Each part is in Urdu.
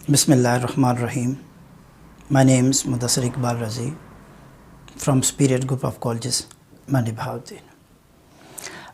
Bismillahirrahmanirrahim. My name is Mudassir Iqbal Razi from Spirit Group of Colleges, Mandi Bahauddin.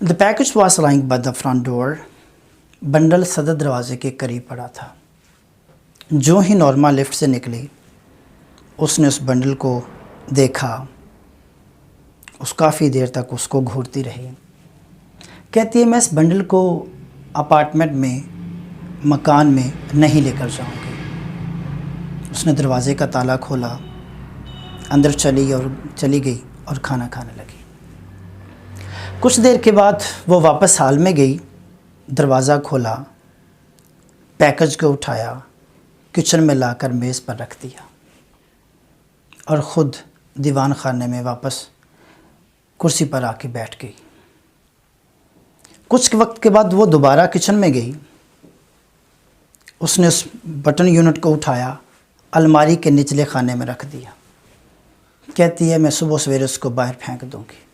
The package was lying by the front door. Bundle صدر دروازے کے قریب پڑا تھا. جو ہی نورما لفٹ سے نکلی اس نے اس بنڈل کو دیکھا. اس کافی دیر تک اس کو گھورتی رہی. کہتی ہے میں اس بنڈل کو اپارٹمنٹ میں مکان میں نہیں لے کر جاؤں گی. اس نے دروازے کا تالا کھولا, اندر چلی گئی اور کھانا کھانے لگی. کچھ دیر کے بعد وہ واپس ہال میں گئی, دروازہ کھولا, پیکج کو اٹھایا, کچن میں لا کر میز پر رکھ دیا اور خود دیوان خانے میں واپس کرسی پر آ کے بیٹھ گئی. کچھ وقت کے بعد وہ دوبارہ کچن میں گئی. اس نے اس بٹن یونٹ کو اٹھایا, الماری کے نچلے خانے میں رکھ دیا. کہتی ہے میں صبح سویرے اس کو باہر پھینک دوں گی.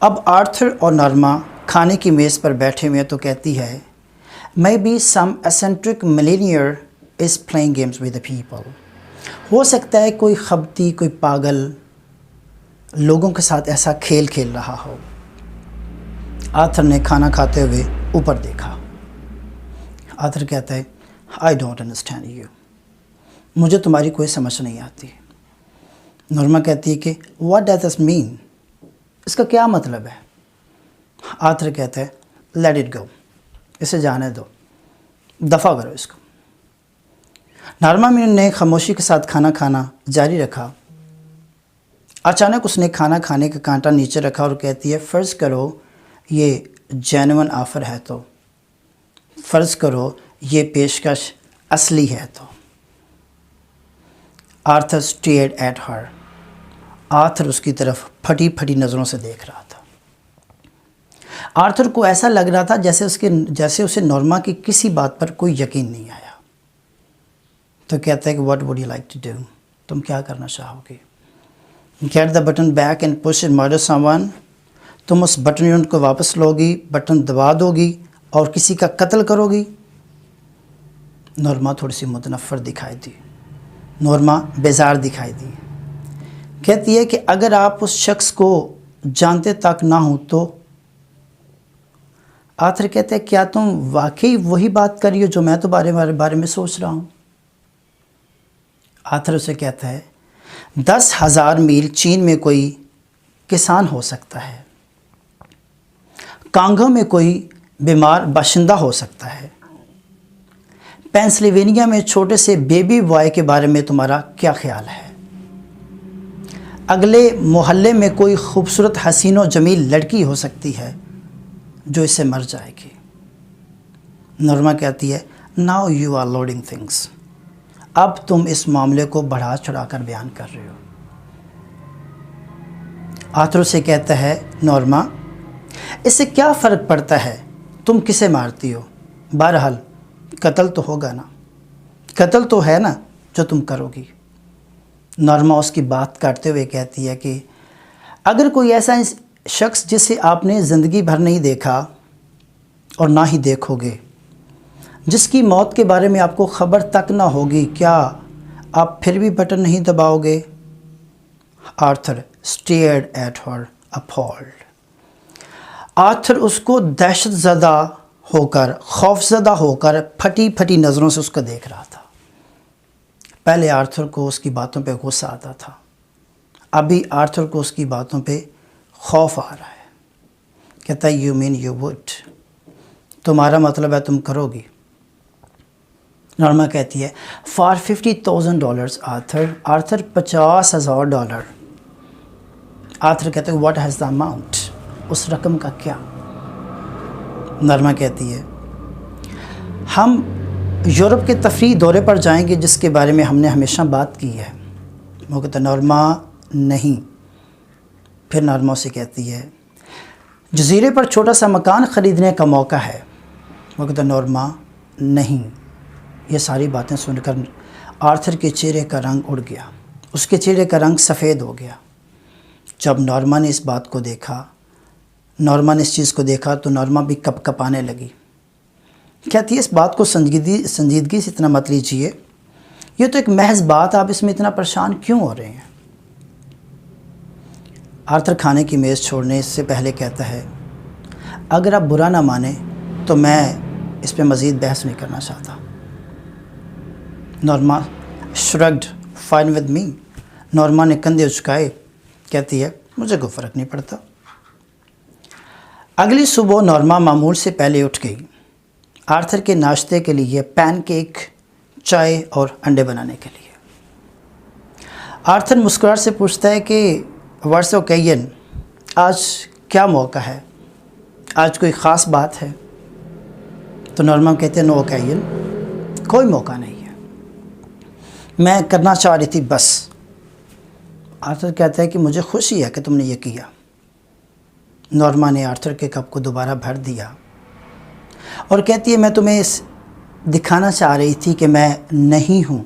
اب آرتھر اور نارما کھانے کی میز پر بیٹھے ہوئے تو کہتی ہے Maybe some eccentric millionaire is playing games with the people. ہو سکتا ہے کوئی خبتی, کوئی پاگل لوگوں کے ساتھ ایسا کھیل کھیل رہا ہو. آرتھر نے کھانا کھاتے ہوئے اوپر دیکھا. آرتھر کہتا ہے I don't understand you. مجھے تمہاری کوئی سمجھ نہیں آتی. نورما کہتی ہے کہ What does this mean? اس کا کیا مطلب ہے؟ آرتھر کہتا ہے Let it go. اسے جانے دو, دفع کرو اس کو. نارما نے خاموشی کے ساتھ کھانا کھانا جاری رکھا. اچانک اس نے کھانا کھانے کا کانٹا نیچے رکھا اور کہتی ہے فرض کرو یہ جینون آفر ہے تو, فرض کرو یہ پیشکش اصلی ہے تو. Arthur stared at her. Arthur اس کی طرف پھٹی پھٹی نظروں سے دیکھ رہا تھا. آرتھر کو ایسا لگ رہا تھا جیسے اسے نورما کی کسی بات پر کوئی یقین نہیں آیا. تو کہتا ہے کہ what would you like to do? تم کیا کرنا چاہو گے؟ Get the button back and push and murder someone. تم اس بٹن یونٹ کو واپس لو گی, بٹن دبا دو گی اور کسی کا قتل کرو گی. نورما تھوڑی سی متنفر دکھائی دی. نورما بیزار دکھائی دی. کہتی ہے کہ اگر آپ اس شخص کو جانتے تک نہ ہوں تو. آرتھر کہتے ہیں کیا تم واقعی وہی بات کر رہی ہو جو میں تمہارے بارے میں سوچ رہا ہوں؟ آرتھر اسے کہتا ہے 10,000 میل چین میں کوئی کسان ہو سکتا ہے, کانگو میں کوئی بیمار باشندہ ہو سکتا ہے, پینسلوینیا میں چھوٹے سے بیبی بوائے کے بارے میں تمہارا کیا خیال ہے, اگلے محلے میں کوئی خوبصورت حسین و جمیل لڑکی ہو سکتی ہے جو اسے مر جائے گی. نورما کہتی ہے Now you are loading things. اب تم اس معاملے کو بڑھا چڑھا کر بیان کر رہے ہو. آرتھر سے کہتا ہے نورما اس سے کیا فرق پڑتا ہے تم کسے مارتی ہو, بہرحال قتل تو ہوگا نا, قتل تو ہے نا جو تم کرو گی. نورما اس کی بات کاٹتے ہوئے کہتی ہے کہ اگر کوئی ایسا شخص جسے آپ نے زندگی بھر نہیں دیکھا اور نہ ہی دیکھو گے, جس کی موت کے بارے میں آپ کو خبر تک نہ ہوگی, کیا آپ پھر بھی بٹن نہیں دباؤ گے؟ Arthur stared at her appalled. Arthur اس کو دہشت زدہ ہو کر, خوف زدہ ہو کر پھٹی پھٹی نظروں سے اس کو دیکھ رہا تھا. پہلے آرتھر کو اس کی باتوں پہ غصہ آتا تھا, ابھی آرتھر کو اس کی باتوں پہ خوف آ رہا ہے. کہتا ہے You mean you would. تمہارا مطلب ہے تم کرو گی. نورما کہتی ہے For $50,000 آرتھر. آرتھر $50,000. آرتھر کہتے ہیں What has the amount? اس رقم کا کیا؟ نورما کہتی ہے ہم یورپ کے تفریح دورے پر جائیں گے جس کے بارے میں ہم نے ہمیشہ بات کی ہے. وہ کہتا ہے نورما نہیں. پھر نورما سے کہتی ہے جزیرے پر چھوٹا سا مکان خریدنے کا موقع ہے. وہ کہتا ہے نورما نہیں. یہ ساری باتیں سن کر آرتھر کے چہرے کا رنگ اڑ گیا, اس کے چہرے کا رنگ سفید ہو گیا. جب نورما نے اس بات کو دیکھا, نورما نے اس چیز کو دیکھا تو نورما بھی کپ کپانے لگی. کہتی ہے اس بات کو سنجیدگی سے اتنا مت لیجیے, یہ تو ایک محض بات, آپ اس میں اتنا پریشان کیوں ہو رہے ہیں؟ آرتھر کھانے کی میز چھوڑنے سے پہلے کہتا ہے اگر آپ برا نہ مانیں تو میں اس پہ مزید بحث نہیں کرنا چاہتا. Norma شرگڈ fine with me. Norma نے کندھے اچکائے. کہتی ہے مجھے کوئی فرق نہیں پڑتا. اگلی صبح نورما معمول سے پہلے اٹھ گئی آرتھر کے ناشتے کے لیے پین کیک، چائے اور انڈے بنانے کے لیے. آرتھر مسکراہٹ سے پوچھتا ہے کہ واٹس اوکیژن، آج کیا موقع ہے، آج کوئی خاص بات ہے؟ تو نورما کہتے ہیں نو اوکیژن، کوئی موقع نہیں ہے، میں کرنا چاہ رہی تھی بس. آرتھر کہتا ہے کہ مجھے خوشی ہے کہ تم نے یہ کیا. نورما نے آرتھر کے کپ کو دوبارہ بھر دیا اور کہتی ہے میں تمہیں دکھانا چاہ رہی تھی کہ میں نہیں ہوں.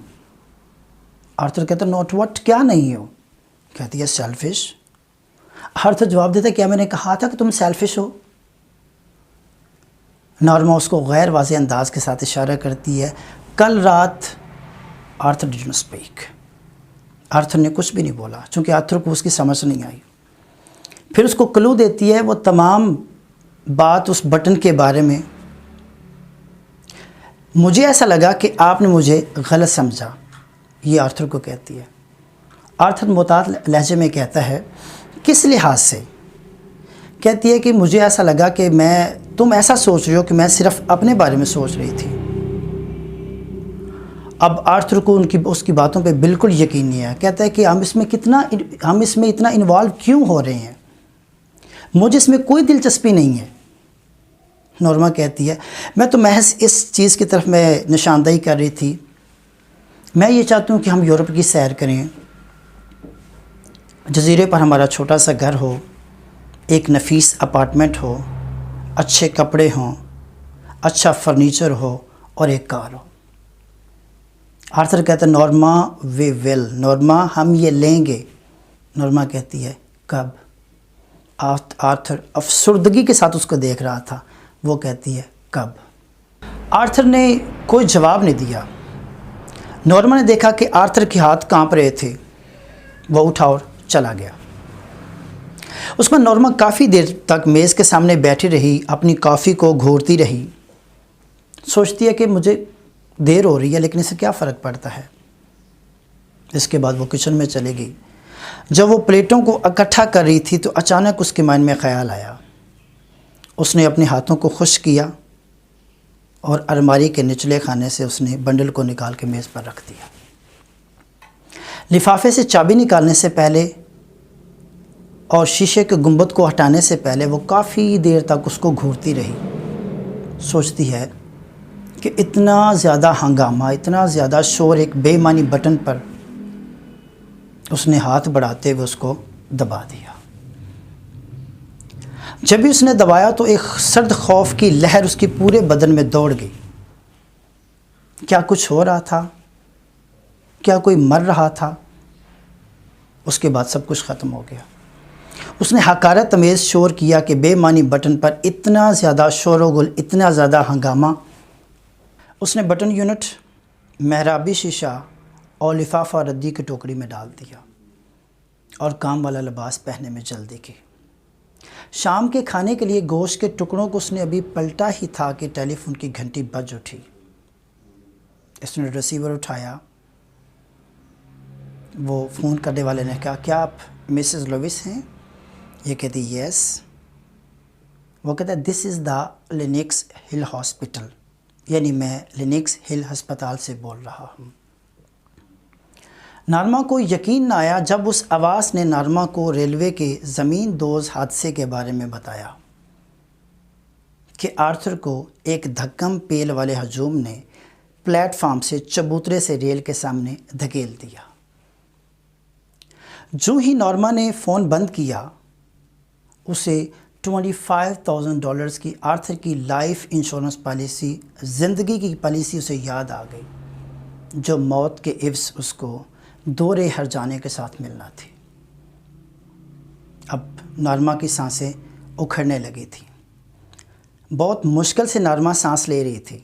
آرتھر کہتا ہے نوٹ وٹ، کیا نہیں ہو؟ کہتی ہے سیلفش. آرتھر جواب دیتا ہے کیا میں نے کہا تھا کہ تم سیلفش ہو؟ نورما اس کو غیر واضح انداز کے ساتھ اشارہ کرتی ہے. کل رات Arthur did not speak. Arthur نے کچھ بھی نہیں بولا چونکہ آرتھر کو اس کی سمجھ نہیں آئی. پھر اس کو کلو دیتی ہے وہ تمام بات اس بٹن کے بارے میں. مجھے ایسا لگا کہ آپ نے مجھے غلط سمجھا، یہ آرتھر کو کہتی ہے. آرتھر محتاط لہجے میں کہتا ہے کس لحاظ سے؟ کہتی ہے کہ مجھے ایسا لگا کہ تم ایسا سوچ رہی ہو کہ میں صرف اپنے بارے میں سوچ رہی تھی. اب آرتھر کو اس کی باتوں پہ بالکل یقین نہیں ہے. کہتا ہے کہ ہم اس میں اتنا انوالو کیوں ہو رہے ہیں، مجھے اس میں کوئی دلچسپی نہیں ہے. نورما کہتی ہے میں تو محض اس چیز کی طرف میں نشاندہی کر رہی تھی، میں یہ چاہتی ہوں کہ ہم یورپ کی سیر کریں، جزیرے پر ہمارا چھوٹا سا گھر ہو، ایک نفیس اپارٹمنٹ ہو، اچھے کپڑے ہوں، اچھا فرنیچر ہو اور ایک کار ہو. آرتھر کہتا ہے نورما وی ول، نورما ہم یہ لیں گے. نورما کہتی ہے کب؟ آرتھر افسردگی کے ساتھ اس کو دیکھ رہا تھا. وہ کہتی ہے کب؟ آرتھر نے کوئی جواب نہیں دیا. نورما نے دیکھا کہ آرتھر کے ہاتھ کانپ رہے تھے. وہ اٹھا اور چلا گیا. اس میں نورما کافی دیر تک میز کے سامنے بیٹھی رہی، اپنی کافی کو گھورتی رہی. سوچتی ہے کہ مجھے دیر ہو رہی ہے لیکن اسے کیا فرق پڑتا ہے. اس کے بعد وہ کچن میں چلے گئی. جب وہ پلیٹوں کو اکٹھا کر رہی تھی تو اچانک اس کے مائنڈ میں خیال آیا. اس نے اپنے ہاتھوں کو خشک کیا اور الماری کے نچلے خانے سے اس نے بنڈل کو نکال کے میز پر رکھ دیا. لفافے سے چابی نکالنے سے پہلے اور شیشے کے گنبد کو ہٹانے سے پہلے وہ کافی دیر تک اس کو گھورتی رہی. سوچتی ہے کہ اتنا زیادہ ہنگامہ، اتنا زیادہ شور ایک بے معنی بٹن پر. اس نے ہاتھ بڑھاتے ہوئے اس کو دبا دیا. جب بھی اس نے دبایا تو ایک سرد خوف کی لہر اس کی پورے بدن میں دوڑ گئی. کیا کچھ ہو رہا تھا؟ کیا کوئی مر رہا تھا؟ اس کے بعد سب کچھ ختم ہو گیا. اس نے حقارت آمیز شور کیا کہ بے معنی بٹن پر اتنا زیادہ شور و گل، اتنا زیادہ ہنگامہ. اس نے بٹن یونٹ، محرابی شیشہ اور لفافہ ردی کی ٹوکری میں ڈال دیا اور کام والا لباس پہننے میں جلدی کی. شام کے کھانے کے لیے گوشت کے ٹکڑوں کو اس نے ابھی پلٹا ہی تھا کہ ٹیلی فون کی گھنٹی بج اٹھی. اس نے ریسیور اٹھایا. وہ فون کرنے والے نے کہا کیا آپ مسز لوئس ہیں؟ یہ کہتی یس. وہ کہتا ہے دس از دا لینکس ہل ہاسپٹل، یعنی میں لینکس ہل ہسپتال سے بول رہا ہوں. نارما کو یقین نہ آیا جب اس آواز نے نارما کو ریلوے کے زمین دوز حادثے کے بارے میں بتایا کہ آرتھر کو ایک دھکم پیل والے ہجوم نے پلیٹ فارم سے چبوترے سے ریل کے سامنے دھکیل دیا. جو ہی نارما نے فون بند کیا اسے $25,000 کی آرتھر کی لائف انشورنس پالیسی، زندگی کی پالیسی اسے یاد آ گئی جو موت کے عوض اس کو دورے ہر جانے کے ساتھ ملنا تھی. اب نارما کی سانسیں اکھڑنے لگی تھیں. بہت مشکل سے نارما سانس لے رہی تھی.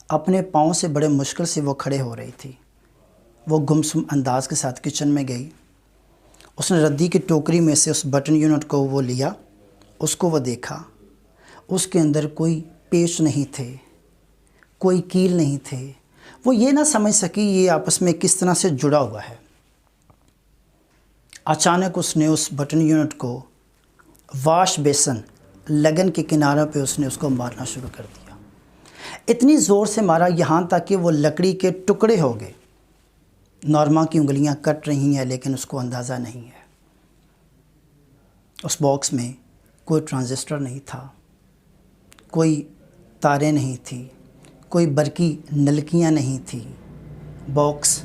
اپنے پاؤں سے بڑے مشکل سے وہ کھڑے ہو رہی تھی. وہ گمسم انداز کے ساتھ کچن میں گئی. اس نے ردی کی ٹوکری میں سے اس بٹن یونٹ کو وہ لیا، اس کو وہ دیکھا، اس کے اندر کوئی پیچ نہیں تھے، کوئی کیل نہیں تھے، وہ یہ نہ سمجھ سکی یہ آپس میں کس طرح سے جڑا ہوا ہے۔ اچانک اس نے اس بٹن یونٹ کو واش بیسن لگن کے کناروں پہ اس نے اس کو مارنا شروع کر دیا۔ اتنی زور سے مارا یہاں تک کہ وہ لکڑی کے ٹکڑے ہو گئے۔ نارما کی انگلیاں کٹ رہی ہیں لیکن اس کو اندازہ نہیں ہے۔ اس باکس میں کوئی ٹرانزسٹر نہیں تھا، کوئی تاریں نہیں تھی، کوئی برقی نلکیاں نہیں تھیں، باکس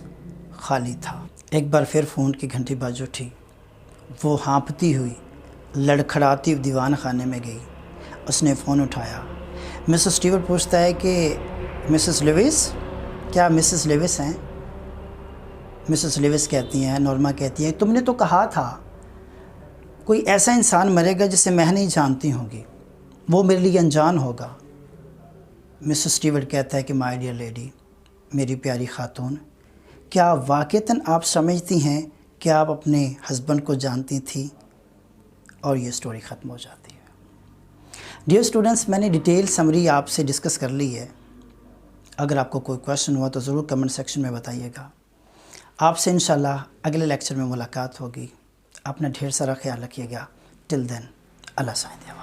خالی تھا۔ ایک بار پھر فون کی گھنٹی بج اٹھی۔ وہ ہانپتی ہوئی لڑکھڑاتی ہوئی دیوان خانے میں گئی۔ اس نے فون اٹھایا۔ مسز اسٹیورٹ پوچھتا ہے کہ مسز لیوس، کیا مسز لیوس ہیں؟ مسز لیوس کہتی ہیں، نورما کہتی ہے، تم نے تو کہا تھا کوئی ایسا انسان مرے گا جسے میں نہیں جانتی ہوں گی، وہ میرے لیے انجان ہوگا۔ مسز اسٹیورٹ کہتا ہے کہ مائی ڈیئر لیڈی، میری پیاری خاتون، کیا واقعتاً آپ سمجھتی ہیں کہ آپ اپنے ہسبینڈ کو جانتی تھی؟ اور یہ سٹوری ختم ہو جاتی ہے۔ ڈیئر اسٹوڈنٹس، میں نے ڈیٹیل سمری آپ سے ڈسکس کر لی ہے۔ اگر آپ کو کوئی کویشچن ہوا تو ضرور کمنٹ سیکشن میں بتائیے گا۔ آپ سے انشاءاللہ اگلے لیکچر میں ملاقات ہوگی۔ اپنا ڈھیر سارا خیال رکھیے گا۔ ٹل دین، اللہ سائیں۔